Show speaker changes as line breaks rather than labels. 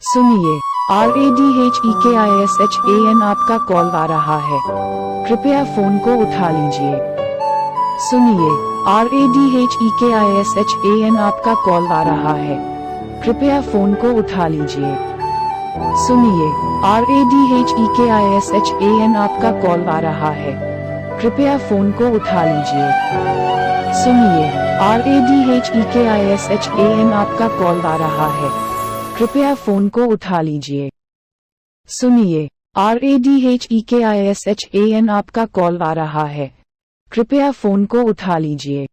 सुनिए, RADHEKISHAN आपका call आ रहा है। कृपया फोन को उठा लीजिए। सुनिए, RADHEKISHAN आपका कॉल आ रहा है। कृपया फोन को उठा लीजिए। सुनिए, RADHEKISHAN आपका कॉल आ रहा है। कृपया फोन को उठा लीजिए। सुनिए, RADHEKISHAN आपका कॉल आ रहा है। कृपया फोन को उठा लीजिए। सुनिए, RADHEKISHAN आपका कॉल आ रहा है। कृपया फोन को उठा लीजिए।